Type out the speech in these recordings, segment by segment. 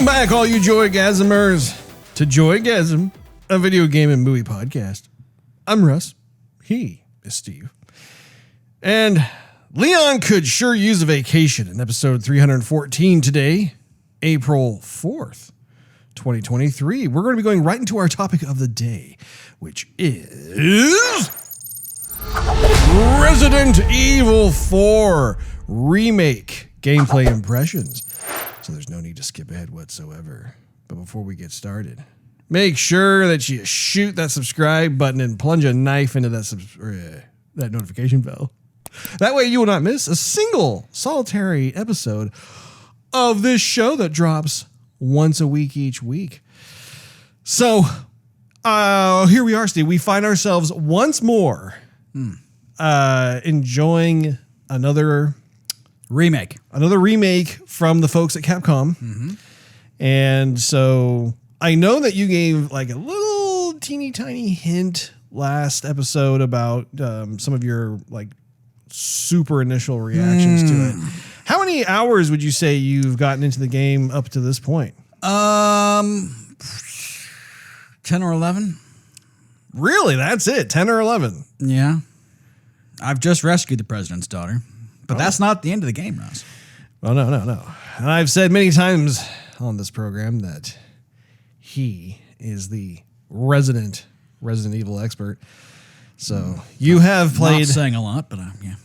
Welcome back, all you Joygasmers, to Joygasm, a video game and movie podcast. I'm Russ. He is Steve. And Leon could sure use a vacation in episode 314 today, April 4th, 2023. We're going to be going right into our topic of the day, which is Resident Evil 4 Remake gameplay impressions. So there's no need to skip ahead whatsoever. But before we get started, make sure that you shoot that subscribe button and plunge a knife into that notification bell. That way you will not miss a single solitary episode of this show that drops once a week each week. So here we are, Steve. We find ourselves once more enjoying another remake from the folks at Capcom. Mm-hmm. And so I know that you gave like a little teeny tiny hint last episode about some of your like super initial reactions to it. How many hours would you say you've gotten into the game up to this point? 10 or 11. Really? That's it? 10 or 11? Yeah. I've just rescued the president's daughter. But that's not the end of the game, Russ. Well, no. And I've said many times on this program that he is the resident Resident Evil expert. So you have played. Not saying a lot, but yeah.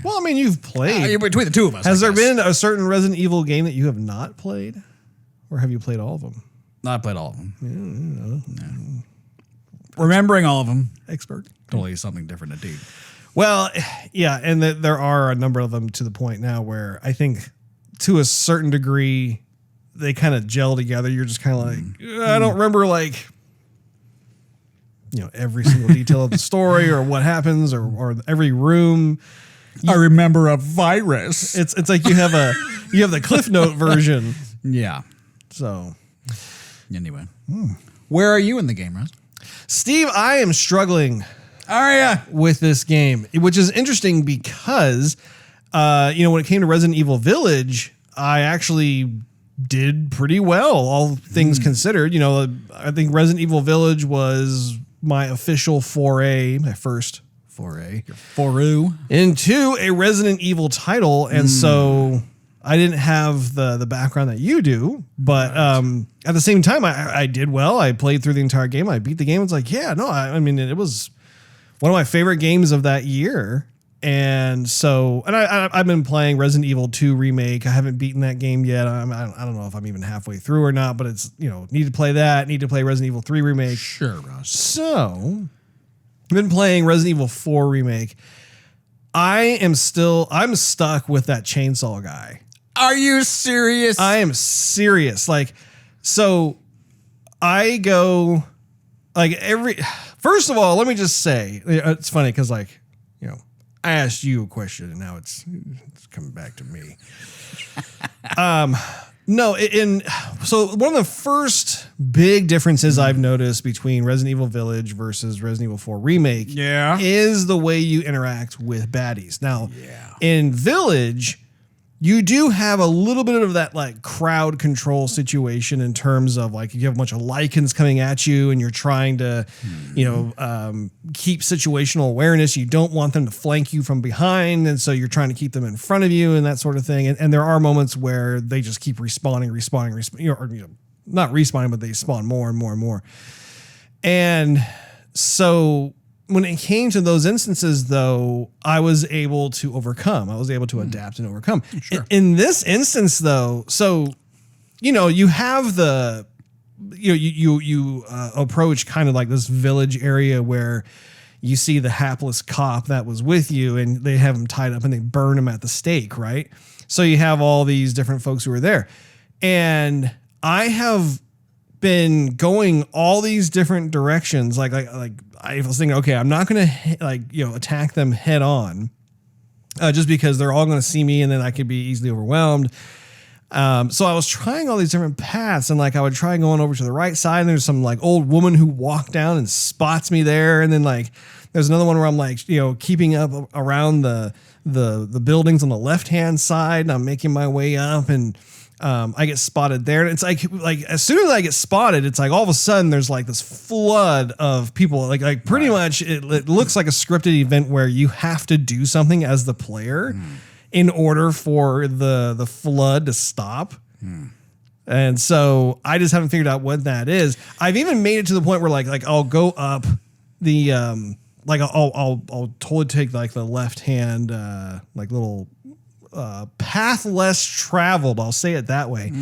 Well, I mean, you've played. Between the two of us. Has there been a certain Resident Evil game that you have not played? Or have you played all of them? I played all of them. No. Remembering all of them. Expert. Totally something different indeed. Well, yeah, and there are a number of them to the point now where I think to a certain degree they kind of gel together. You're just kind of like, I don't remember like, every single detail of the story or what happens or every room. I remember a virus. It's like you have the Cliff Note version. Yeah. So anyway, where are you in the game, Russ? Steve, I am struggling. Are ya? With this game, which is interesting because, when it came to Resident Evil Village, I actually did pretty well, all things considered. I think Resident Evil Village was my official my first foray into a Resident Evil title. And so I didn't have the background that you do, but at the same time, I did well. I played through the entire game. I beat the game. It's like, I mean, it was one of my favorite games of that year. And so, I've been playing Resident Evil 2 Remake. I haven't beaten that game yet. I don't know if I'm even halfway through or not, but it's, need to play that, need to play Resident Evil 3 Remake. Sure, Russ. So, I've been playing Resident Evil 4 Remake. I'm stuck with that chainsaw guy. Are you serious? I am serious. So I go first of all, let me just say, it's funny because I asked you a question and now it's coming back to me. So one of the first big differences I've noticed between Resident Evil Village versus Resident Evil 4 Remake is the way you interact with baddies. Now, in Village, you do have a little bit of that like crowd control situation in terms of like you have a bunch of Lycans coming at you and you're trying to, keep situational awareness. You don't want them to flank you from behind. And so you're trying to keep them in front of you and that sort of thing. And there are moments where they just keep respawning, not respawning, but they spawn more and more and more. And so when it came to those instances, though, I was able to overcome. I was able to adapt and overcome. Sure. In this instance, though, so, you have the, you approach kind of like this village area where you see the hapless cop that was with you and they have him tied up and they burn him at the stake, right? So you have all these different folks who are there. And I have been going all these different directions. Like I was thinking, okay, I'm not going to attack them head on, just because they're all going to see me and then I could be easily overwhelmed. So I was trying all these different paths and I would try going over to the right side and there's some old woman who walked down and spots me there. And then There's another one where I'm like, keeping up around the buildings on the left-hand side, and I'm making my way up, and I get spotted there. And it's like as soon as I get spotted, it's like all of a sudden there's like this flood of people. Like pretty much it looks like a scripted event where you have to do something as the player in order for the flood to stop. And so I just haven't figured out what that is. I've even made it to the point where like I'll go up the I'll totally take like the left hand like little path less traveled, I'll say it that way.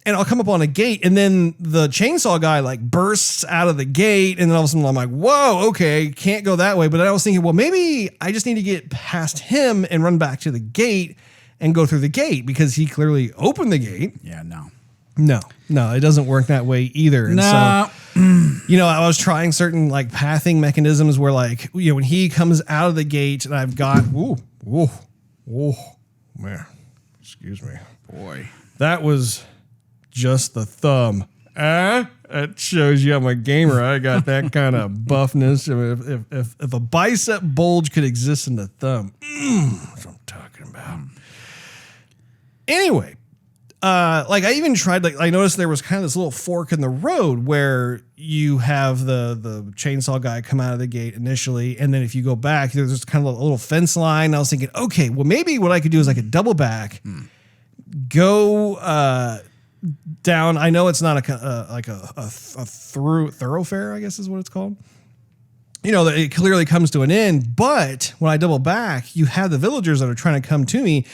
And I'll come up on a gate, and then the chainsaw guy like bursts out of the gate, and then all of a sudden I'm like, whoa, okay, can't go that way. But then I was thinking, well, maybe I just need to get past him and run back to the gate and go through the gate because he clearly opened the gate. Yeah, No, it doesn't work that way either. And so, I was trying certain like pathing mechanisms where like, when he comes out of the gate and I've got, man, excuse me. Boy. That was just the thumb. That shows you I'm a gamer. I got that kind of buffness. If a bicep bulge could exist in the thumb, that's what I'm talking about. Anyway, I even tried, I noticed there was kind of this little fork in the road where you have the chainsaw guy come out of the gate initially, and then if you go back, there's just kind of a little fence line. I was thinking, okay, well, maybe what I could do is I could double back, go down. I know it's not a thoroughfare, I guess is what it's called. It clearly comes to an end, but when I double back, you have the villagers that are trying to come to me.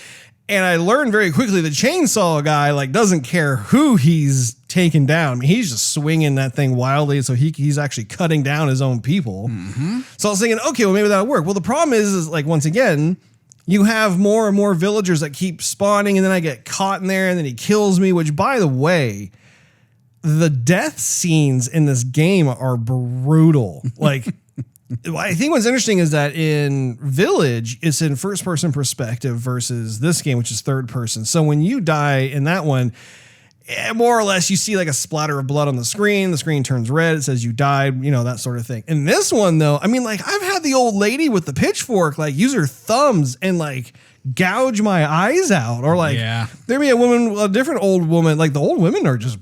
And I learned very quickly the chainsaw guy doesn't care who he's taking down. I mean, he's just swinging that thing wildly, so he's actually cutting down his own people. So I was thinking, okay, well, maybe that'll work. Well, the problem is once again, you have more and more villagers that keep spawning, and then I get caught in there, and then he kills me, which, by the way, the death scenes in this game are brutal. I think what's interesting is that in Village, it's in first-person perspective versus this game, which is third-person. So when you die in that one, more or less, you see a splatter of blood on the screen. The screen turns red. It says you died, that sort of thing. In this one, though, I mean, I've had the old lady with the pitchfork, use her thumbs and, gouge my eyes out. Or, there be a different old woman. The old women are just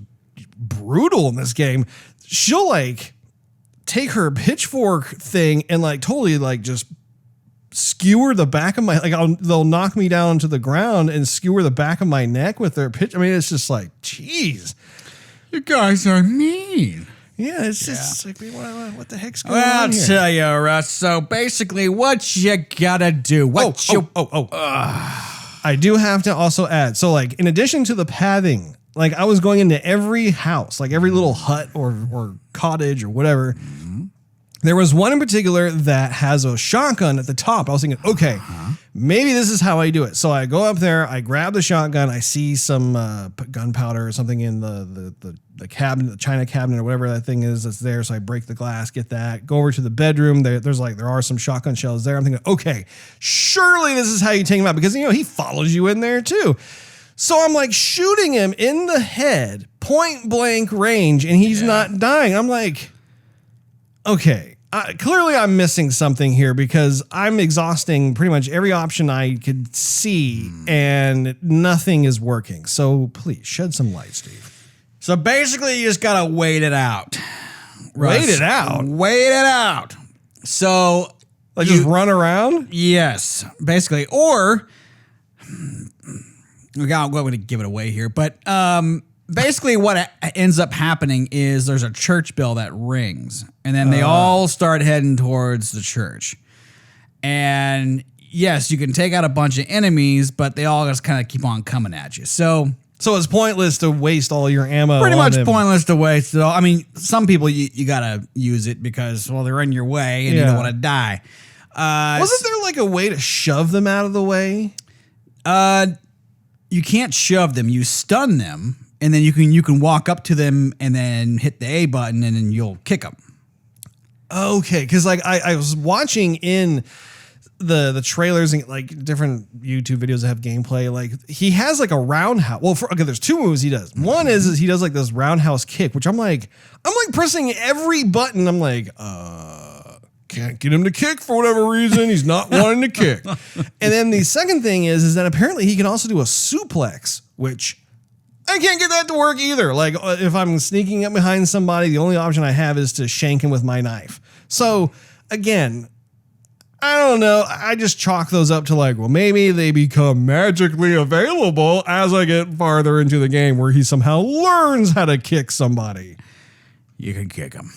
brutal in this game. She'll, take her pitchfork thing and totally just skewer the back of my they'll knock me down to the ground and skewer the back of my neck with their pitch. I mean, it's just geez, you guys are mean. Yeah, it's just what the heck's going on I'll here? tell you, Russ. So basically, what you gotta do? I do have to also add. So in addition to the pathing, I was going into every house, every little hut or cottage or whatever. There was one in particular that has a shotgun at the top. I was thinking, okay, maybe this is how I do it. So I go up there, I grab the shotgun, I see some gunpowder or something in the cabinet, the china cabinet or whatever that thing is that's there. So I break the glass, get that, go over to the bedroom. There are some shotgun shells there. I'm thinking, okay, surely this is how you take him out because, he follows you in there too. So I'm shooting him in the head, point blank range, and he's not dying. I'm okay. Clearly, I'm missing something here because I'm exhausting pretty much every option I could see, and nothing is working. So please shed some light, Steve. So basically, you just gotta wait it out. Russ. Wait it out. Wait it out. So just run around. Yes, basically, or we're going to give it away here, but basically what ends up happening is there's a church bell that rings, and then they all start heading towards the church. And yes, you can take out a bunch of enemies, but they all just kind of keep on coming at you. So it's pointless to waste all your ammo. Pretty much pointless to waste it all. I mean, some people you got to use it because, well, they're in your way and you don't want to die. Wasn't there a way to shove them out of the way? You can't shove them. You stun them, and then you can walk up to them and then hit the A button, and then you'll kick them. Okay, because I was watching in the trailers and different YouTube videos that have gameplay. He has a roundhouse. Well, there's two moves he does. One is he does this roundhouse kick, which I'm pressing every button. I'm can't get him to kick for whatever reason. He's not wanting to kick. And then the second thing is that apparently he can also do a suplex, which I can't get that to work either. Like if I'm sneaking up behind somebody, the only option I have is to shank him with my knife. So again, I don't know. I just chalk those up to like, well, maybe they become magically available as I get farther into the game where he somehow learns how to kick somebody. You can kick him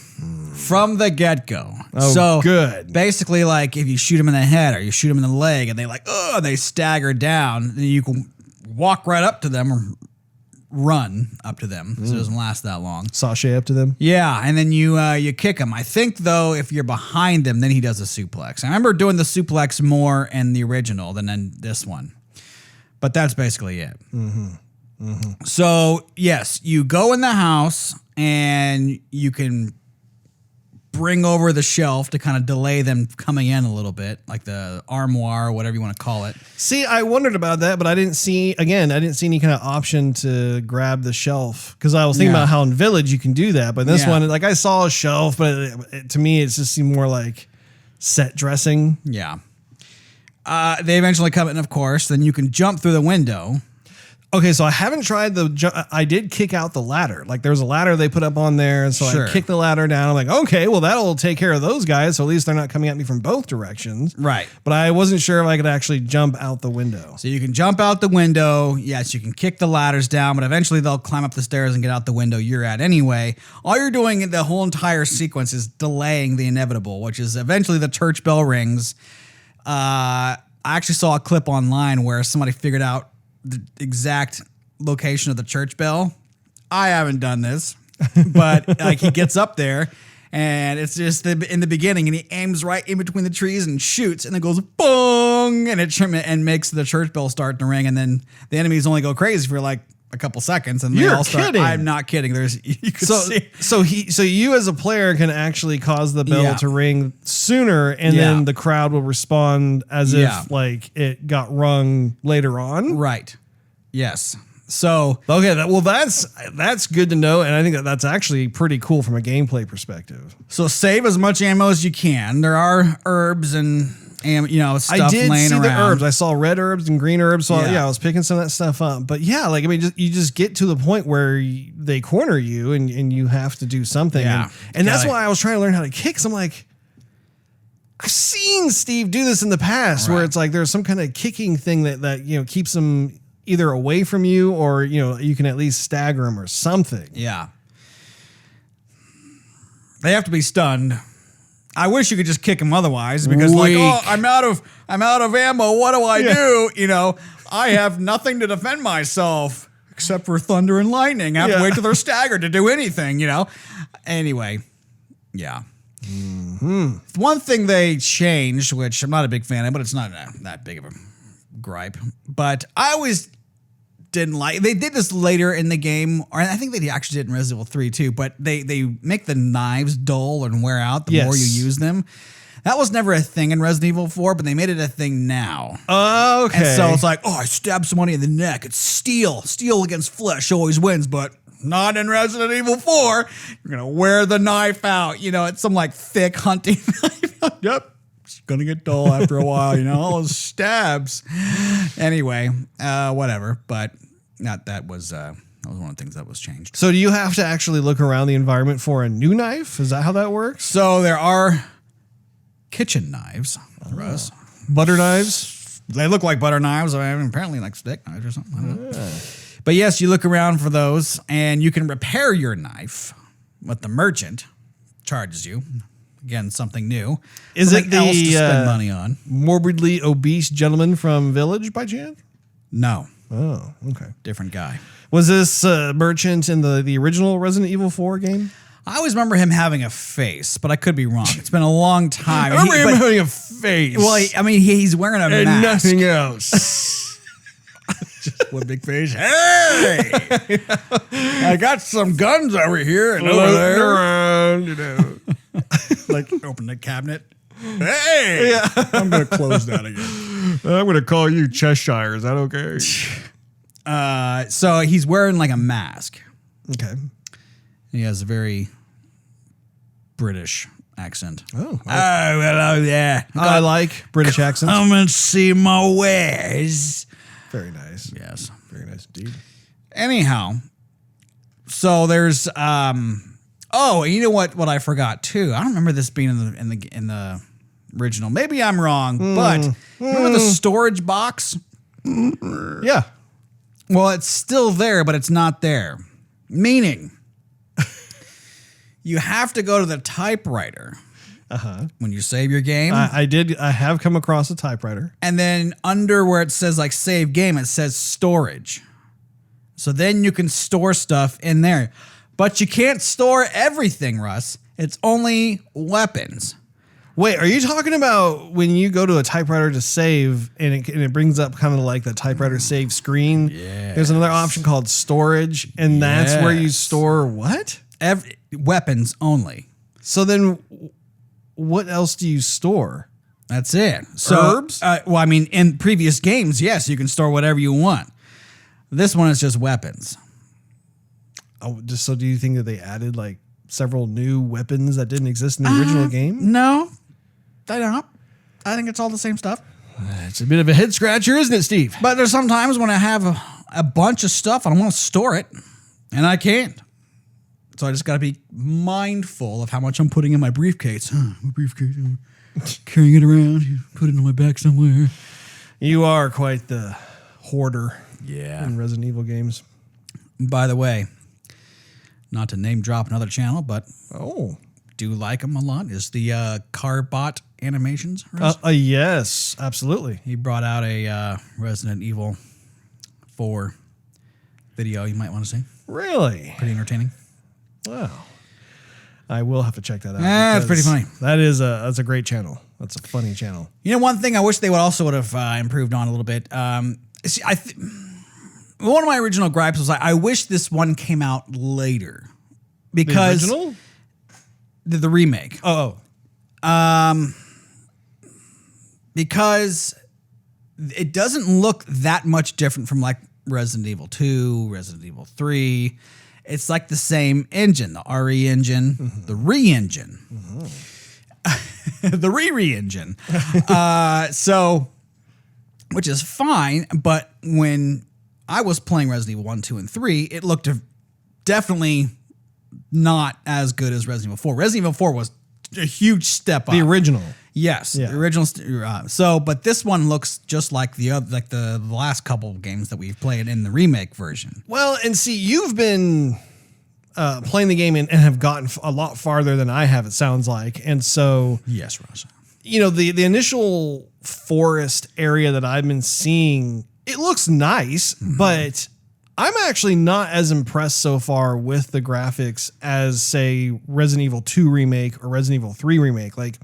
from the get-go. Oh, so good. Basically, like if you shoot him in the head or you shoot him in the leg and they stagger down, then you can walk right up to them or run up to them. So it doesn't last that long. Sashay up to them. Yeah, and then you kick him. I think though, if you're behind him, then he does a suplex. I remember doing the suplex more in the original than in this one, but that's basically it. So yes, you go in the house and you can bring over the shelf to kind of delay them coming in a little bit, like the armoire or whatever you want to call it. See, I wondered about that, but I didn't see any kind of option to grab the shelf because I was thinking about how in Village you can do that. But this one, like I saw a shelf, but to me, it just seemed more like set dressing. Yeah. They eventually come in, of course. Then you can jump through the window. Okay, so I haven't tried I did kick out the ladder. Like there was a ladder they put up on there, and so I kicked the ladder down. I'm like, okay, well that'll take care of those guys. So at least they're not coming at me from both directions. Right. But I wasn't sure if I could actually jump out the window. So you can jump out the window. Yes, you can kick the ladders down, but eventually they'll climb up the stairs and get out the window you're at anyway. All you're doing in the whole entire sequence is delaying the inevitable, which is eventually the church bell rings. I actually saw a clip online where somebody figured out the exact location of the church bell. I haven't done this, but like he gets up there and it's just in the beginning and he aims right in between the trees and shoots and it goes boom and makes the church bell start to ring, and then the enemies only go crazy for like a couple seconds and You're they all start. kidding. I'm not kidding. So you as a player can actually cause the bell to ring sooner, and then the crowd will respond as if like it got rung later on. Right. Yes. So okay, that's good to know, and I think that's actually pretty cool from a gameplay perspective. So save as much ammo as you can. There are herbs and stuff I did laying see around. the herbs. I saw red herbs and green herbs. So I was picking some of that stuff up. But yeah, like I mean, you just get to the point where they corner you and you have to do something. Yeah. And that's why I was trying to learn how to kick. So I'm like, I've seen Steve do this in the past, where it's like there's some kind of kicking thing that keeps them either away from you or you can at least stagger them or something. Yeah. They have to be stunned. I wish you could just kick him otherwise, because I'm out of ammo. What do I do? I have nothing to defend myself except for thunder and lightning. I have to wait till they're staggered to do anything, Anyway, yeah. Mm-hmm. One thing they changed, which I'm not a big fan of, but it's not that big of a gripe, but I always didn't like. They did this later in the game, or I think they actually did in Resident Evil 3 too, but they make the knives dull and wear out the more you use them. That was never a thing in Resident Evil 4, but they made it a thing now. Oh, okay. And so it's like, I stabbed somebody in the neck. It's steel. Steel against flesh always wins, but not in Resident Evil 4. You're going to wear the knife out. It's some like thick hunting knife. Yep. It's going to get dull after a while, all those stabs. Anyway, whatever. But that was one of the things that was changed. So do you have to actually look around the environment for a new knife? Is that how that works? So there are kitchen knives, Russ. Butter knives? They look like butter knives. Apparently like steak knives or something. I don't know. But yes, you look around for those, and you can repair your knife, but the merchant charges you. Again, something new. Is something it the else to spend money on? Morbidly obese gentleman from Village by chance? No. Oh, okay. Different guy. Was this merchant in the original Resident Evil 4 game? I always remember him having a face, but I could be wrong. It's been a long time. I remember him having a face. Well, he's wearing a and mask. Nothing else. Just one big face. Hey! I got some guns over here and over there. Around, Like, open the cabinet. Hey! Yeah. I'm going to close that again. I'm going to call you Cheshire. Is that okay? So he's wearing like a mask. Okay. He has a very British accent. Oh, hello there. I like British accents. Come and see my wares. Very nice. Yes. Very nice indeed. Anyhow, so there's oh, you know what I forgot too. I don't remember this being in the original. Maybe I'm wrong, but remember the storage box? Yeah. Well, it's still there, but it's not there. Meaning, you have to go to the typewriter when you save your game. I have come across a typewriter. And then under where it says like save game, it says storage. So then you can store stuff in there. But you can't store everything, Russ. It's only weapons. Wait, are you talking about when you go to a typewriter to save and it brings up kind of like the typewriter save screen? Yeah. There's another option called storage, and that's where you store what? Weapons only. So then what else do you store? That's it. So, herbs? Well, I mean, in previous games, yes, you can store whatever you want. This one is just weapons. Oh, just so do you think that they added like several new weapons that didn't exist in the original game? No, they don't. I think it's all the same stuff. It's a bit of a head scratcher, isn't it, Steve? But there's sometimes when I have a bunch of stuff and I want to store it, and I can't. So I just got to be mindful of how much I'm putting in my briefcase. My briefcase, carrying it around, put it on my back somewhere. You are quite the hoarder Yeah. in Resident Evil games. By the way, not to name drop another channel, but do like them a lot, is the Carbot Animations. Yes, absolutely. He brought out a Resident Evil 4 video you might want to see. Really? Pretty entertaining. Wow. I will have to check that out. That's pretty funny. That's a great channel. That's a funny channel. You know, one thing I wish they would have improved on a little bit. See, one of my original gripes was I wish this one came out later because The original? The remake. Because it doesn't look that much different from like Resident Evil 2, Resident Evil 3. It's like the same engine, the RE engine, the re-engine, the re-engine. So, which is fine, but when I was playing Resident Evil 1, 2, and 3, it looked definitely not as good as Resident Evil 4. Resident Evil 4 was a huge step up. The original. Yes, the original. But this one looks just like the other, like the last couple of games that we've played in the remake version. Well, and see, you've been playing the game and have gotten a lot farther than I have, it sounds like. And so, yes, Russ. You know, the initial forest area that I've been seeing, it looks nice, but I'm actually not as impressed so far with the graphics as, say, Resident Evil 2 Remake or Resident Evil 3 Remake. Like,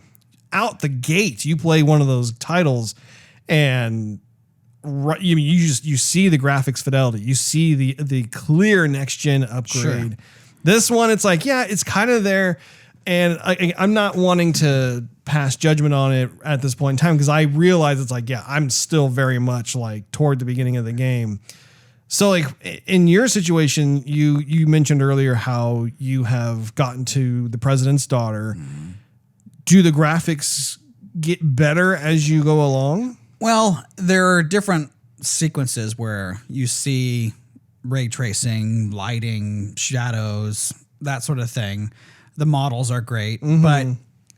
out the gate, you play one of those titles and you see the graphics fidelity. You see the clear next-gen upgrade. Sure. This one, it's like, yeah, it's kind of there. And I'm not wanting to pass judgment on it at this point in time because I realize it's like, yeah, I'm still very much like toward the beginning of the game. So like in your situation, you mentioned earlier how you have gotten to the president's daughter. Mm-hmm. Do the graphics get better as you go along? Well, there are different sequences where you see ray tracing, lighting, shadows, that sort of thing. The models are great, but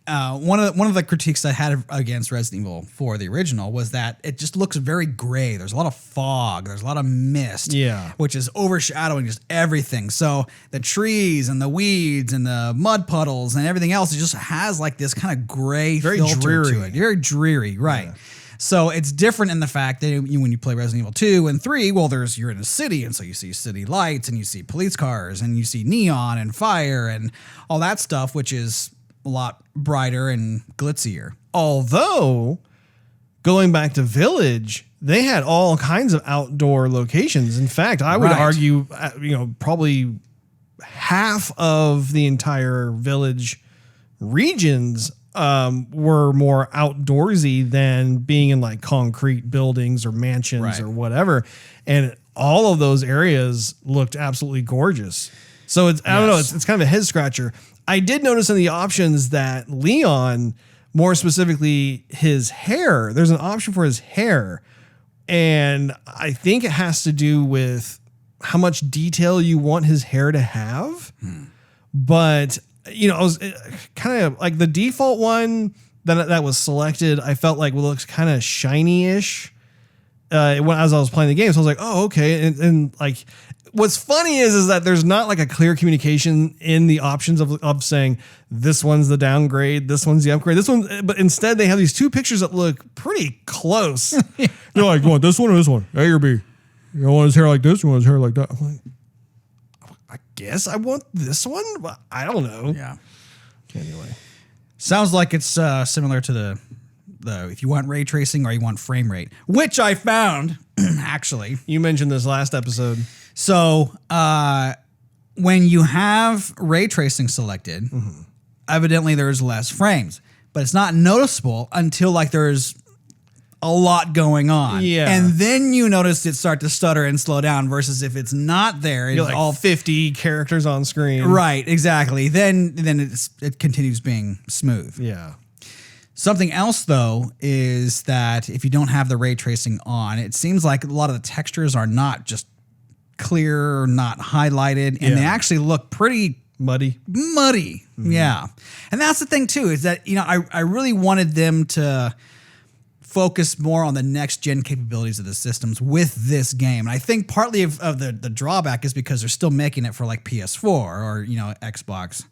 one of the critiques I had against Resident Evil 4, the original, was that it just looks very gray. There's a lot of fog. There's a lot of mist, which is overshadowing just everything. So the trees and the weeds and the mud puddles and everything else, it just has like this kind of gray filter dreary to it. Very dreary, right? Yeah. So it's different in the fact that when you play Resident Evil 2 and 3, well, you're in a city, and so you see city lights, and you see police cars, and you see neon and fire and all that stuff, which is a lot brighter and glitzier. Although, going back to Village, they had all kinds of outdoor locations. In fact, I would argue, probably half of the entire Village regions were more outdoorsy than being in like concrete buildings or mansions or whatever. And all of those areas looked absolutely gorgeous. So I don't know, it's kind of a head scratcher. I did notice in the options that Leon, more specifically his hair, there's an option for his hair. And I think it has to do with how much detail you want his hair to have. But, you know, I was kind of like the default one that was selected, I felt like looks kind of shiny-ish as I was playing the game. So I was like, oh, okay. And like, what's funny is that there's not like a clear communication in the options of saying this one's the downgrade, this one's the upgrade, this one. But instead, they have these two pictures that look pretty close. They're like, you want this one or this one? A or B? You want his hair like this? You want his hair like that? I'm like, I guess I want this one, but I don't know. Yeah. Anyway, sounds like it's similar to the if you want ray tracing or you want frame rate, which I found actually. You mentioned this last episode. So when you have ray tracing selected, evidently there's less frames, but it's not noticeable until like there's a lot going on. Yeah. And then you notice it start to stutter and slow down versus if it's not there, it's like all 50 characters on screen. Right, exactly. Then it continues being smooth. Yeah. Something else, though, is that if you don't have the ray tracing on, it seems like a lot of the textures are not just clear or not highlighted, and they actually look pretty muddy. Yeah. And that's the thing, too, is that, you know, I really wanted them to focus more on the next-gen capabilities of the systems with this game. And I think partly of the drawback is because they're still making it for, like, PS4 or, you know, Xbox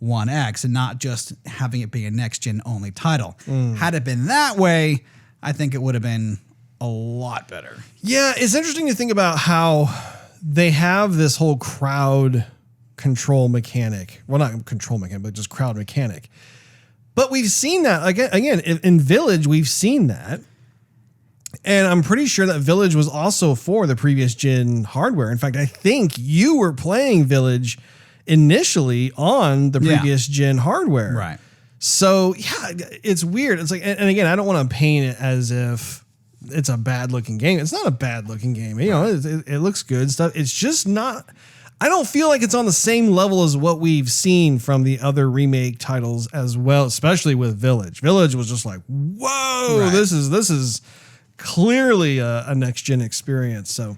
One X and not just having it be a next-gen only title. Had it been that way, I think it would have been a lot better. Yeah, it's interesting to think about how they have this whole crowd control mechanic. Well, not control mechanic, but just crowd mechanic. But we've seen that, again, in Village, we've seen that. And I'm pretty sure that Village was also for the previous gen hardware. In fact, I think you were playing Village initially on the previous gen hardware. Right. So yeah, it's weird. It's like, and again, I don't want to paint it as if it's a bad looking game. It's not a bad looking game. You know, it looks good stuff. It's just not, I don't feel like it's on the same level as what we've seen from the other remake titles as well, especially with Village. Village was just like, whoa, this is clearly a next gen experience. So,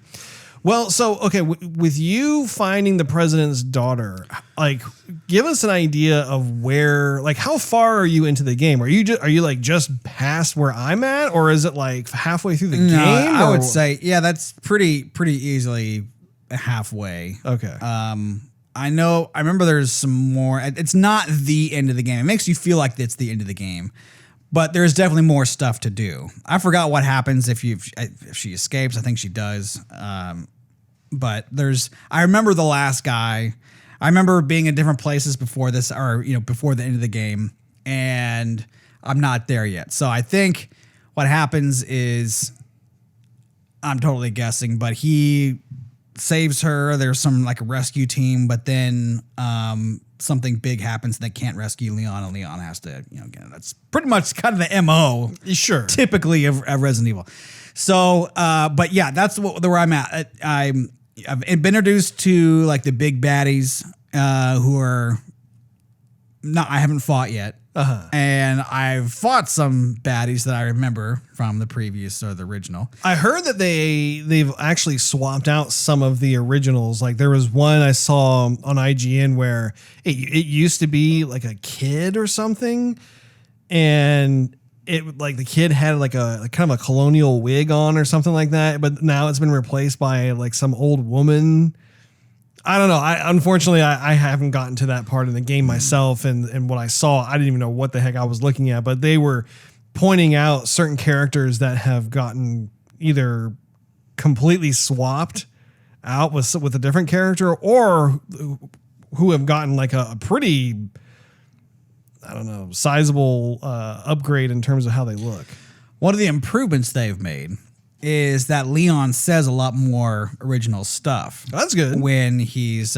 well, so, okay, with you finding the president's daughter, like, give us an idea of where, like, how far are you into the game? Are you like just past where I'm at, or is it like halfway through the game? I would say, yeah, that's pretty easily halfway. Okay. I remember there's some more. It's not the end of the game. It makes you feel like it's the end of the game, but there's definitely more stuff to do. I forgot what happens if she escapes. I think she does. But I remember the last guy. I remember being in different places before this, or, you know, before the end of the game, and I'm not there yet. So I think what happens is, I'm totally guessing, but he saves her. There's some like a rescue team, but then something big happens and they can't rescue Leon, and Leon has to, you know, again, that's pretty much kind of the MO, sure, typically of Resident Evil. So, but yeah, that's where I'm at. I've been introduced to like the big baddies who are not, I haven't fought yet. And I've fought some baddies that I remember from the previous or the original. I heard that they've actually swapped out some of the originals. Like there was one I saw on IGN where it used to be like a kid or something, and it like the kid had like a kind of a colonial wig on or something like that, but now it's been replaced by like some old woman. I don't know. Unfortunately, I haven't gotten to that part of the game myself, and what I saw, I didn't even know what the heck I was looking at, but they were pointing out certain characters that have gotten either completely swapped out with a different character, or who have gotten like a pretty, I don't know, sizable upgrade in terms of how they look. One of the improvements they've made is that Leon says a lot more original stuff. That's good. When he's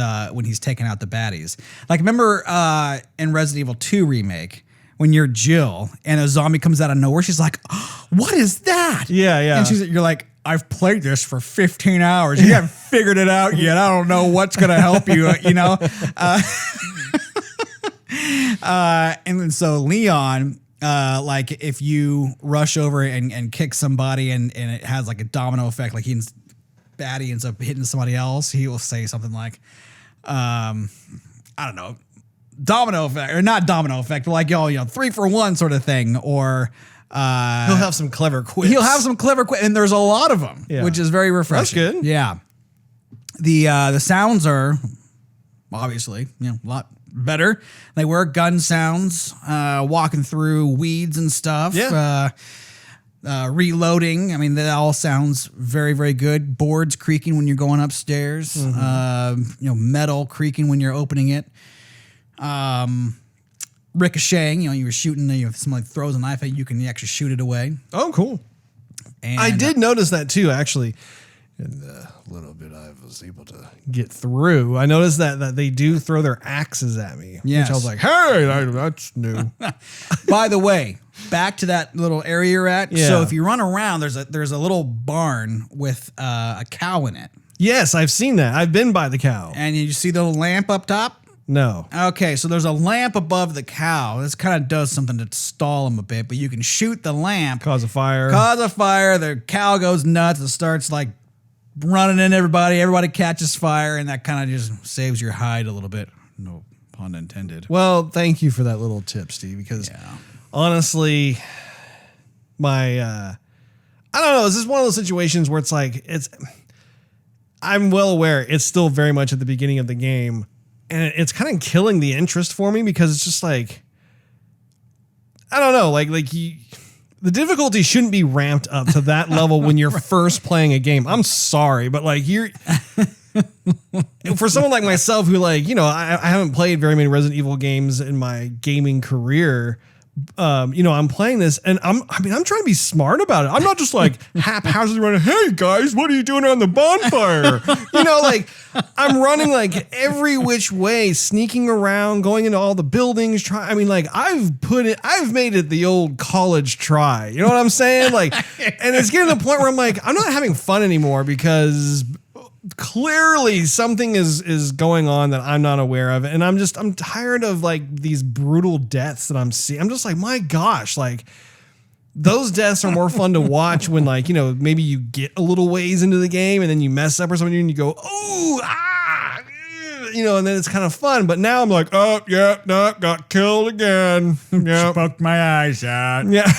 taking out the baddies. Like, remember in Resident Evil 2 Remake, when you're Jill and a zombie comes out of nowhere, she's like, oh, what is that? Yeah, yeah. And you're like, I've played this for 15 hours. You haven't figured it out yet. I don't know what's going to help you, you know? And then so Leon, like if you rush over and kick somebody and it has like a domino effect, like baddie ends up hitting somebody else, he will say something like, I don't know, domino effect, or not domino effect, but like, 3-for-1 sort of thing. Or he'll have some clever quips. And there's a lot of them, which is very refreshing. That's good. Yeah. The sounds are obviously, a lot better. They were gun sounds, walking through weeds and stuff. Yeah. Reloading. I mean, that all sounds very, very good. Boards creaking when you're going upstairs. Metal creaking when you're opening it. Ricocheting. You were shooting. If somebody throws a knife at you, can actually shoot it away. Oh, cool. And I did notice that too, actually. And the little bit I was able to get through, I noticed that they do throw their axes at me. Yes. Which I was like, hey, that's new. By the way, back to that little area you're at. Yeah. So if you run around, there's a little barn with a cow in it. Yes, I've seen that. I've been by the cow. And you see the lamp up top? No. Okay, so there's a lamp above the cow. This kind of does something to stall him a bit, but you can shoot the lamp. Cause a fire. The cow goes nuts and starts like running in everybody. Everybody catches fire, and that kind of just saves your hide a little bit. No pun intended. Well, thank you for that little tip, Steve, because honestly, I don't know, is this one of those situations where it's like, I'm well aware it's still very much at the beginning of the game, and it's kind of killing the interest for me, because it's just like, I don't know, the difficulty shouldn't be ramped up to that level when you're first playing a game. I'm sorry, but for someone like myself who I haven't played very many Resident Evil games in my gaming career. I'm playing this and I'm trying to be smart about it. I'm not just like haphazardly running, hey guys, what are you doing on the bonfire? I'm running like every which way, sneaking around, going into all the buildings, I've made it the old college try. You know what I'm saying? And it's getting to the point where I'm like, I'm not having fun anymore, because clearly something is going on that I'm not aware of. And I'm tired of these brutal deaths that I'm seeing. I'm just like, my gosh, those deaths are more fun to watch when maybe you get a little ways into the game and then you mess up or something and you go, and then it's kind of fun. But now I'm like, got killed again. Yeah. Poked my eyes out. Yeah.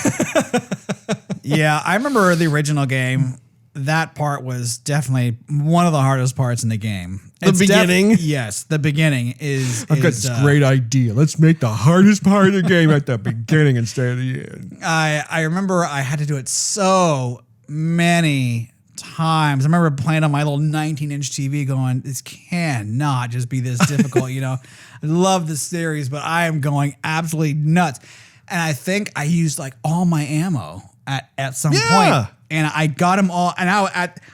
Yeah. I remember the original game. That part was definitely one of the hardest parts in the game. The beginning? Yes, the beginning is... I've got this great idea. Let's make the hardest part of the game at the beginning instead of the end. I remember I had to do it so many times. I remember playing on my little 19-inch TV going, this cannot just be this difficult. I love this series, but I am going absolutely nuts. And I think I used all my ammo at some point. And I got them all. And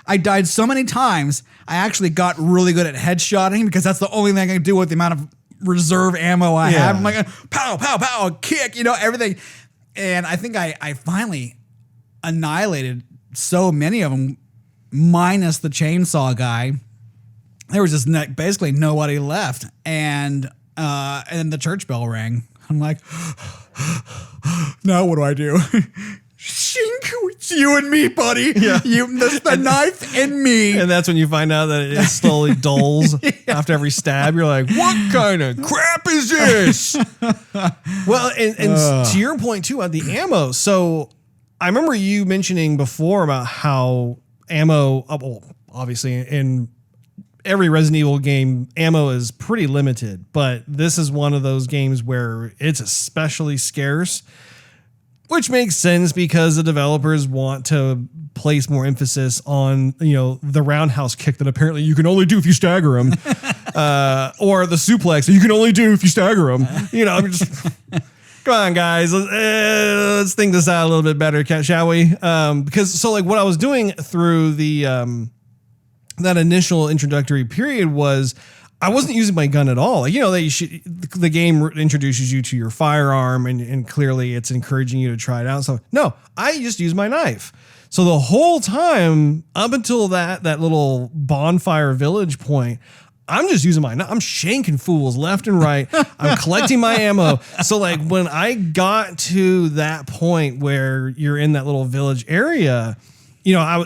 I died so many times, I actually got really good at headshotting, because that's the only thing I can do with the amount of reserve ammo I have. I'm like, pow, pow, pow, kick, everything. And I think I finally annihilated so many of them, minus the chainsaw guy. There was just basically nobody left. And the church bell rang. I'm like, now what do I do? Shink, it's you and me, buddy. Yeah. The knife and me. And that's when you find out that it slowly dulls after every stab. You're like, what kind of crap is this? Well, and to your point too about the ammo. So I remember you mentioning before about how ammo, obviously in every Resident Evil game, ammo is pretty limited, but this is one of those games where it's especially scarce. Which makes sense, because the developers want to place more emphasis on, the roundhouse kick that apparently you can only do if you stagger them, or the suplex that you can only do if you stagger them. I'm just, come on, guys, let's think this out a little bit better, shall we? Because what I was doing through the that initial introductory period was, I wasn't using my gun at all. The game introduces you to your firearm, and clearly it's encouraging you to try it out. So no, I just use my knife. So the whole time up until that little bonfire village point, I'm just using I'm shanking fools left and right. I'm collecting my ammo. So like when I got to that point where you're in that little village area, you know, I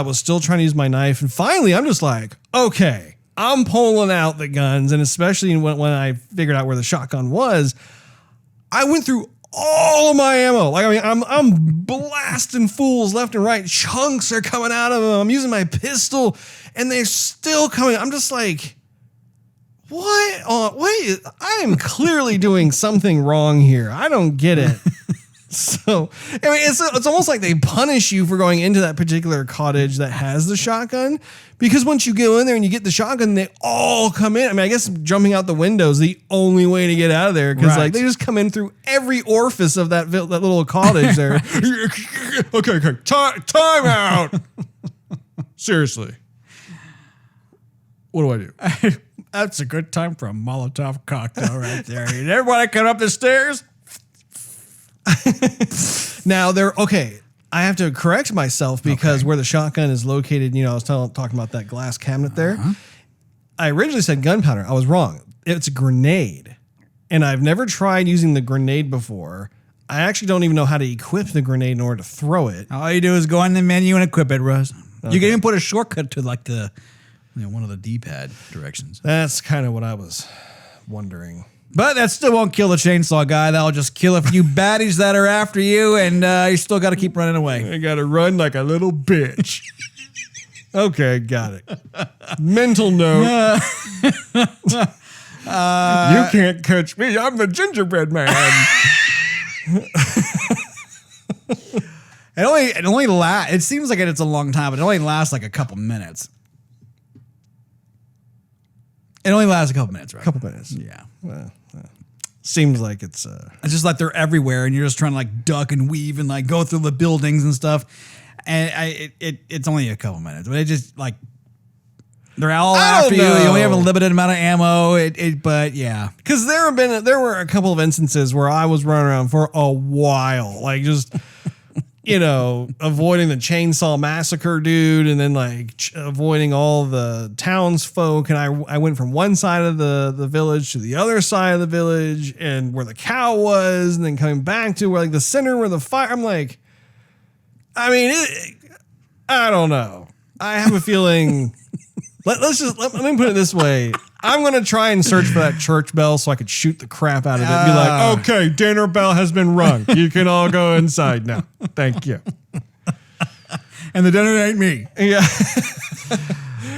was still trying to use my knife. And finally I'm just like, okay, I'm pulling out the guns. And especially when I figured out where the shotgun was, I went through all of my ammo. Like, I mean, I'm blasting fools left and right. Chunks are coming out of them. I'm using my pistol and they're still coming. I'm just like, what? Wait, I am clearly doing something wrong here. I don't get it. So, I mean, it's almost like they punish you for going into that particular cottage that has the shotgun, because once you go in there and you get the shotgun, they all come in. I mean, I guess jumping out the window is the only way to get out of there, because like they just come in through every orifice of that little cottage there. Okay, time out. Seriously, what do I do? That's a good time for a Molotov cocktail right there. And everybody come up the stairs. Now I have to correct myself because where the shotgun is located, you know, I was talking about that glass cabinet there. I originally said gunpowder. I was wrong. It's a grenade. And I've never tried using the grenade before. I actually don't even know how to equip the grenade in order to throw it. All you do is go on the menu and equip it, Russ. Okay. You can even put a shortcut to like one of the D-pad directions. That's kind of what I was wondering. But that still won't kill the chainsaw guy. That'll just kill a few baddies that are after you, and you still got to keep running away. I got to run like a little bitch. Okay, got it. Mental note. You can't catch me. I'm the gingerbread man. It seems like it's a long time, but it only lasts like a couple minutes. It only lasts a couple minutes, right? A couple minutes. Yeah. Well, seems like it's just like they're everywhere, and you're just trying to like duck and weave and like go through the buildings and stuff. And it's only a couple minutes, but it just like they're all after you. You only have a limited amount of ammo. But yeah, because there were a couple of instances where I was running around for a while, like just. You know, avoiding the chainsaw massacre dude, and then like avoiding all the townsfolk. And I went from one side of the village to the other side of the village, and where the cow was, and then coming back to where like the center where the fire. I'm like, I mean, I don't know. I have a feeling. let me put it this way. I'm going to try and search for that church bell so I could shoot the crap out of it and be like, okay, dinner bell has been rung. You can all go inside now. Thank you. And the dinner ain't me. Yeah.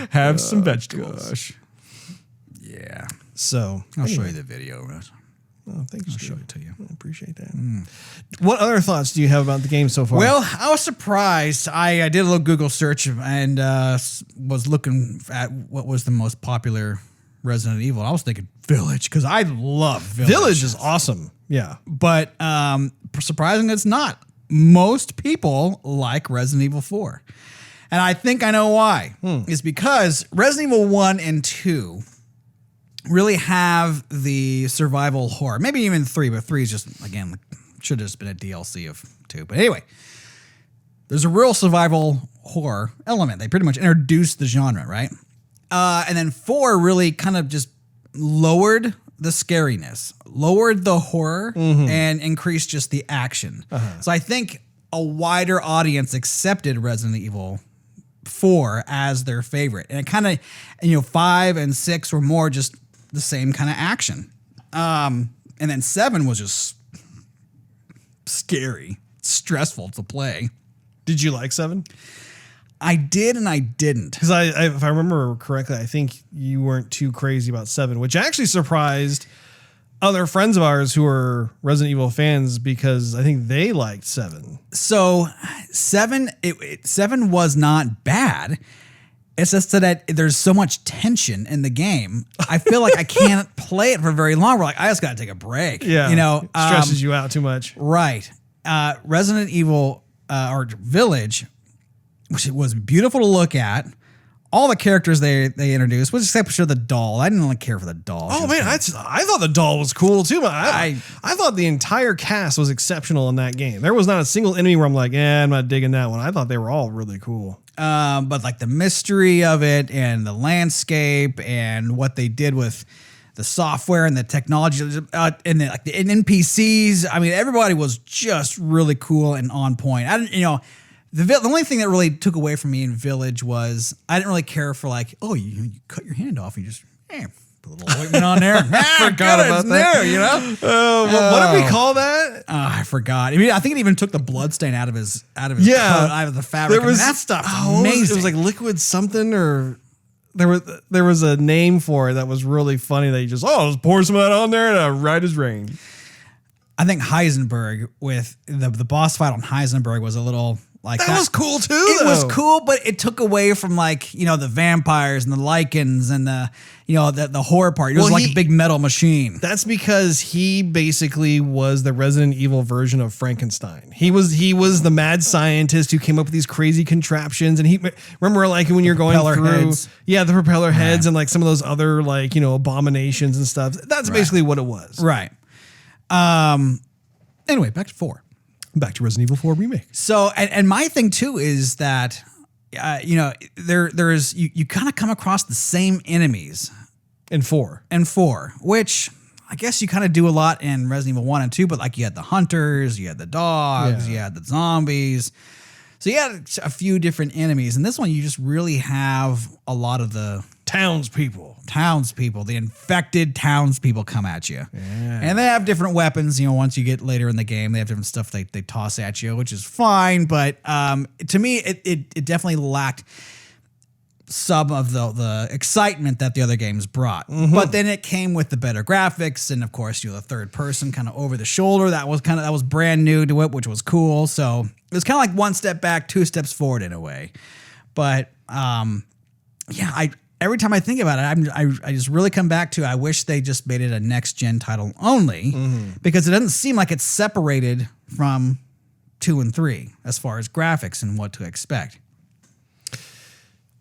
Have some vegetables. Gosh. Yeah. So I'll show you the video, Russ. Oh, thanks. I'll show it to you. I appreciate that. What other thoughts do you have about the game so far? Well, I was surprised. I did a little Google search and was looking at what was the most popular Resident Evil. I was thinking Village, because I love Village. Village is awesome. Yeah. But surprisingly, it's not. Most people like Resident Evil 4. And I think I know why. It's because Resident Evil 1 and 2 really have the survival horror. Maybe even 3, but 3 is just, again, should have just been a DLC of 2. But anyway, there's a real survival horror element. They pretty much introduced the genre, right? And then 4 really kind of just lowered the scariness, lowered the horror, and increased just the action. So I think a wider audience accepted Resident Evil 4 as their favorite. And it kind of, 5 and 6 were more just the same kind of action. And then 7 was just scary, stressful to play. Did you like 7? I did and I didn't. Because if I remember correctly, I think you weren't too crazy about 7, which actually surprised other friends of ours who are Resident Evil fans, because I think they liked 7. So 7 was not bad. It's just that there's so much tension in the game. I feel like I can't play it for very long. We're like, I just got to take a break. Yeah, it stresses you out too much. Right. Resident Evil or Village, which was beautiful to look at, all the characters they introduced, with except for the doll. I didn't really care for the doll. Oh man, I thought the doll was cool too. I thought the entire cast was exceptional in that game. There was not a single enemy where I'm like, I'm not digging that one. I thought they were all really cool. But like the mystery of it and the landscape and what they did with the software and the technology and the NPCs. I mean, everybody was just really cool and on point. The only thing that really took away from me in Village was I didn't really care for like, you cut your hand off and you just put a little ointment on there. I forgot about that. New, you know? What did we call that? I forgot. I mean, I think it even took the blood stain out of his coat, out of the fabric. That stuff. Amazing. It was like liquid something, or there was a name for it that was really funny. That you just just pour some of that on there and right as rain. I think Heisenberg with the boss fight on Heisenberg was a little. Like that was cool too. It was cool, but it took away from like, the vampires and the lichens and the horror part. It was like a big metal machine. That's because he basically was the Resident Evil version of Frankenstein. He was the mad scientist who came up with these crazy contraptions. And remember like when you're going through, heads. The propeller heads and like some of those other like, abominations and stuff. That's basically what it was. Right. Anyway, back to 4. Back to Resident Evil 4 Remake. So, and my thing too is that, there's you kind of come across the same enemies in 4, which I guess you kind of do a lot in Resident Evil 1 and 2, but like you had the hunters, you had the dogs, you had the zombies. So you had a few different enemies. And this one, you just really have a lot of the townspeople, the infected townspeople come at you. Yeah. And they have different weapons. Once you get later in the game, they have different stuff they toss at you, which is fine. But to me, it definitely lacked some of the excitement that the other games brought. Mm-hmm. But then it came with the better graphics. And of course, the third person kind of over the shoulder. That was brand new to it, which was cool. So it was kind of like one step back, 2 steps forward in a way. But every time I think about it, I just really come back to I wish they just made it a next-gen title only, because it doesn't seem like it's separated from 2 and 3 as far as graphics and what to expect.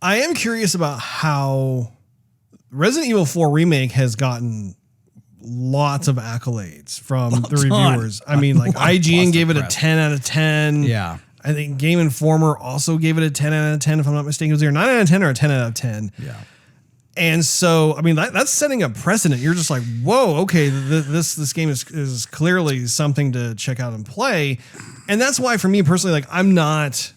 I am curious about how Resident Evil 4 Remake has gotten lots of accolades from the reviewers. I mean, like IGN gave it a 10 out of 10. Yeah. I think Game Informer also gave it a 10 out of 10, if I'm not mistaken. It was either 9 out of 10 or a 10 out of 10. Yeah. And so, I mean, that's setting a precedent. You're just like, whoa, okay, this game is clearly something to check out and play. And that's why, for me personally, like, I'm not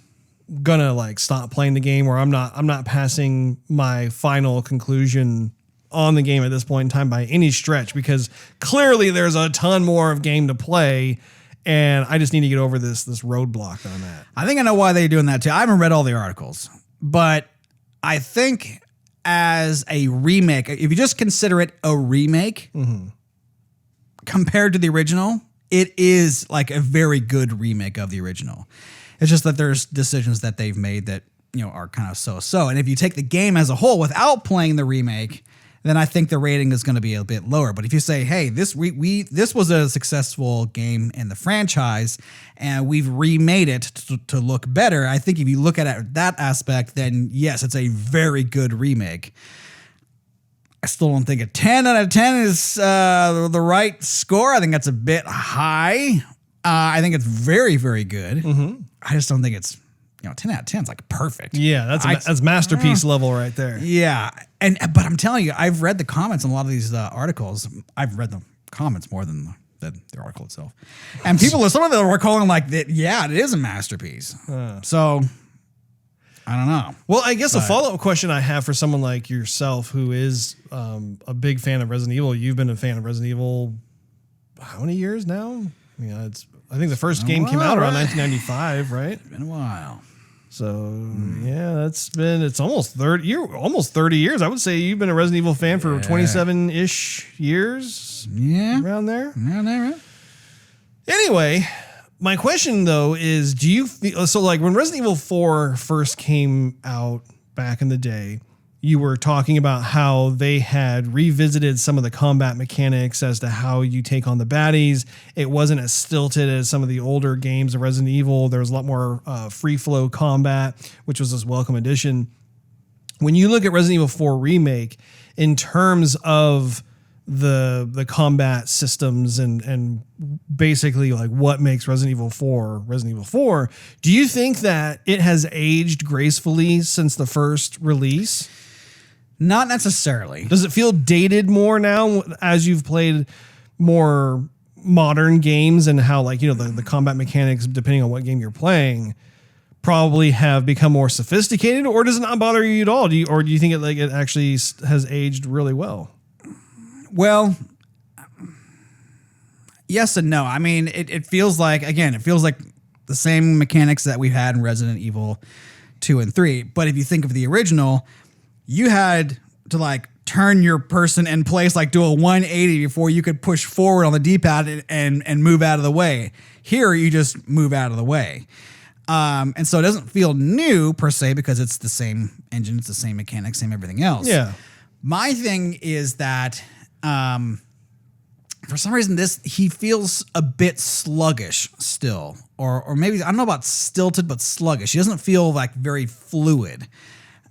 gonna like stop playing the game, or I'm not passing my final conclusion on the game at this point in time by any stretch, because clearly there's a ton more of game to play. And I just need to get over this roadblock on that. I think I know why they're doing that too. I haven't read all the articles, but I think as a remake, if you just consider it a remake compared to the original, it is like a very good remake of the original. It's just that there's decisions that they've made that are kind of so-so. And if you take the game as a whole without playing the remake, then I think the rating is going to be a bit lower. But if you say, hey, this was a successful game in the franchise, and we've remade it to look better, I think if you look at it that aspect, then yes, it's a very good remake. I still don't think a 10 out of 10 is the right score. I think that's a bit high. I think it's very, very good. Mm-hmm. I just don't think it's 10 out of 10 is like perfect. Yeah, that's masterpiece level right there. Yeah. But I'm telling you, I've read the comments on a lot of these articles. I've read the comments more than the article itself. And some of them were calling like that. Yeah, it is a masterpiece. So I don't know. Well, I guess a follow-up question I have for someone like yourself, who is a big fan of Resident Evil. You've been a fan of Resident Evil how many years now? I think the first game came out around 1995, right? It's been a while. So yeah, it's almost 30 years. I would say you've been a Resident Evil fan for 27-ish years. Yeah. Around there. Around there, right? Anyway, my question though is, do you feel so like when Resident Evil 4 first came out back in the day, you were talking about how they had revisited some of the combat mechanics as to how you take on the baddies. It wasn't as stilted as some of the older games of Resident Evil. There was a lot more free flow combat, which was this welcome addition. when you look at Resident Evil 4 Remake in terms of the combat systems and basically like what makes Resident Evil 4, do you think that it has aged gracefully since the first release? Not necessarily. Does it feel dated more now as you've played more modern games, and how like, you know, the combat mechanics, depending on what game you're playing, probably have become more sophisticated? Or does it not bother you at all? Do you think it actually has aged really well? Well, yes and no. I mean, it feels like the same mechanics that we've had in Resident Evil 2 and 3. But if you think of the original, you had to like turn your person in place, like do a 180 before you could push forward on the D-pad and move out of the way. Here, you just move out of the way. And so it doesn't feel new per se because it's the same engine, it's the same mechanics, same everything else. Yeah. My thing is that for some reason he feels a bit sluggish still, or maybe I don't know about stilted, but sluggish. He doesn't feel like very fluid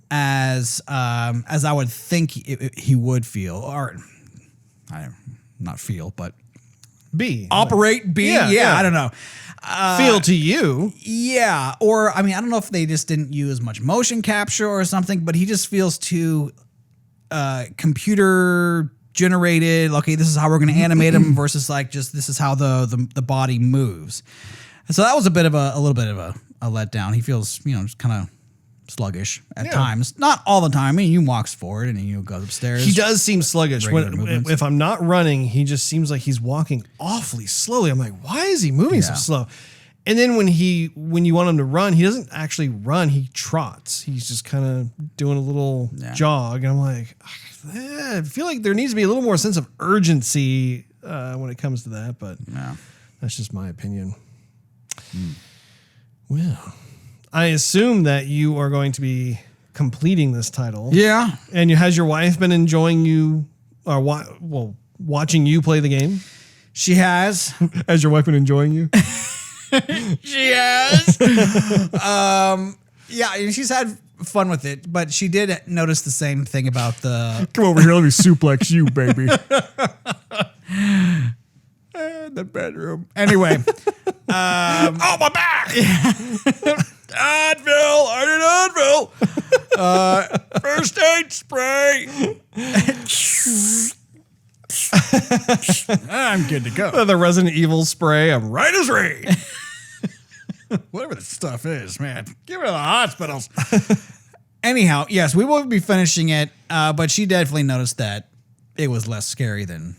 as I would think he would feel, or not feel, but operate. Yeah, I don't know. Feel to you. Yeah. Or, I mean, I don't know if they just didn't use much motion capture or something, but he just feels too computer generated. Okay, this is how we're going to animate him versus like just this is how the body moves. And so that was a little bit of a letdown. He feels, you know, just kind of sluggish at times. Not all the time. I mean, he walks forward and he goes upstairs. He does seem sluggish. If I'm not running, he just seems like he's walking awfully slowly. I'm like, why is he moving so slow? And then when you want him to run, he doesn't actually run. He trots. He's just kind of doing a little jog. And I'm like, I feel like there needs to be a little more sense of urgency when it comes to that. But that's just my opinion. Well, I assume that you are going to be completing this title. Yeah. And has your wife been enjoying you, or watching you play the game? She has. Has your wife been enjoying you? She has. Yeah, and she's had fun with it, but she did notice the same thing about the... Come over here, let me suplex you, baby. The bedroom. Anyway. Oh, my back! Advil! I need Advil! First aid spray! I'm good to go. The Resident Evil spray, I'm right as rain. Whatever the stuff is, man. Give it to the hospitals. Anyhow, yes, we will be finishing it, but she definitely noticed that it was less scary than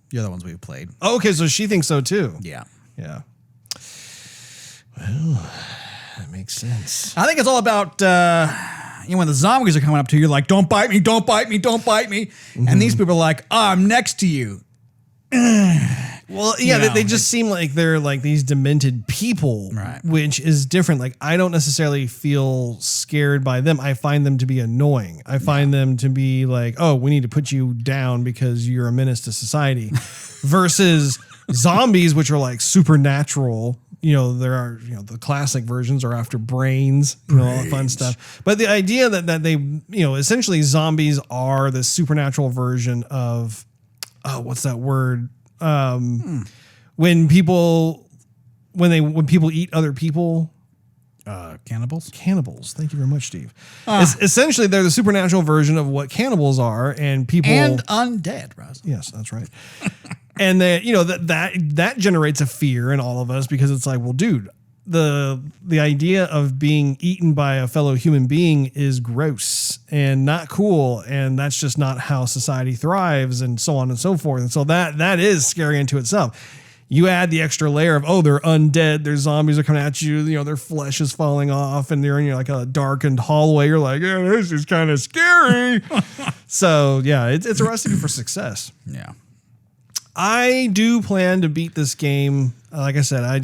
the other ones we've played. Okay, so she thinks so too. Yeah. Yeah. Well, that makes sense. I think it's all about when the zombies are coming up to you, like, don't bite me, don't bite me, don't bite me. Mm-hmm. And these people are like, oh, I'm next to you. Well, yeah, they just seem like they're like these demented people, right? Which is different. Like, I don't necessarily feel scared by them. I find them to be annoying. I find them to be like, oh, we need to put you down because you're a menace to society versus zombies, which are like supernatural. You know, there are, you know, the classic versions are after brains, you know, all that fun stuff. But the idea that they, you know, essentially zombies are the supernatural version of, what's that word? When people eat other people, cannibals. Thank you very much, Steve. Essentially, they're the supernatural version of what cannibals are, and people and undead. Russ. Yes, that's right. And that, you know, that generates a fear in all of us because it's like, well, dude, the idea of being eaten by a fellow human being is gross and not cool, and that's just not how society thrives, and so on and so forth. And so that is scary into itself. You add the extra layer of, oh, they're undead, their zombies are coming at you, you know, their flesh is falling off, and they're in like a darkened hallway. You're like, yeah, this is kind of scary. So yeah, it's a recipe for success. Yeah. I do plan to beat this game. Like I said, I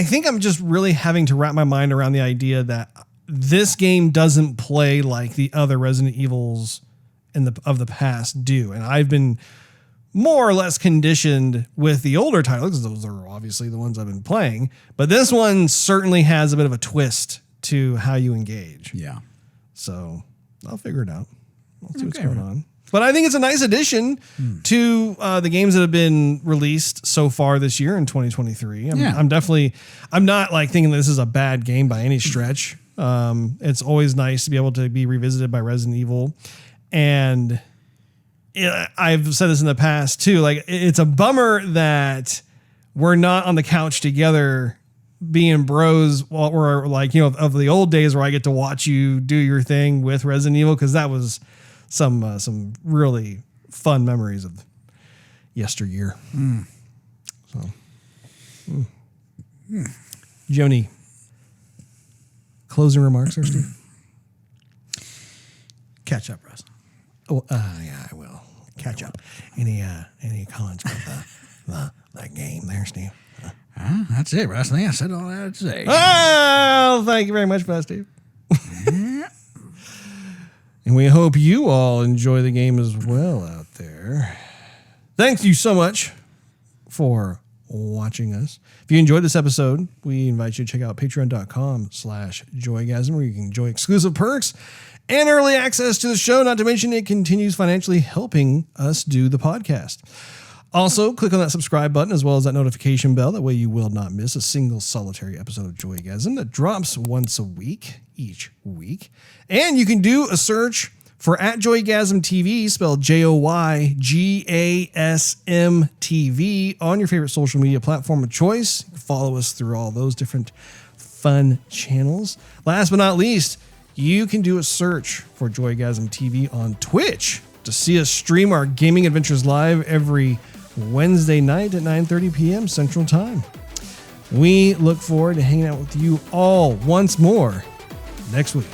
think I'm just really having to wrap my mind around the idea that this game doesn't play like the other Resident Evils of the past do. And I've been more or less conditioned with the older titles, because those are obviously the ones I've been playing. But this one certainly has a bit of a twist to how you engage. Yeah. So I'll figure it out. I'll see what's going on. But I think it's a nice addition to the games that have been released so far this year in 2023. I'm not like thinking that this is a bad game by any stretch. It's always nice to be able to be revisited by Resident Evil. And I've said this in the past too. Like, it's a bummer that we're not on the couch together being bros while we're like, of the old days where I get to watch you do your thing with Resident Evil. Cause that was some really fun memories of yesteryear. Joni, closing remarks there, Steve? Catch up, Russ. Oh, yeah, I will. Catch up. Any comments about that game there, Steve? That's it, Russ. I think I said all I had to say. Oh, thank you very much, Steve. And we hope you all enjoy the game as well out there. Thank you so much for watching us. If you enjoyed this episode, we invite you to check out patreon.com/Joygasm, where you can enjoy exclusive perks and early access to the show, not to mention it continues financially helping us do the podcast. Also, click on that subscribe button as well as that notification bell. That way you will not miss a single solitary episode of Joygasm that drops once a week, each week. And you can do a search for @Joygasm TV, spelled JOYGASM TV, on your favorite social media platform of choice. Follow us through all those different fun channels. Last but not least, you can do a search for Joygasm TV on Twitch to see us stream our gaming adventures live every Wednesday night at 9:30 p.m. Central Time. We look forward to hanging out with you all once more next week.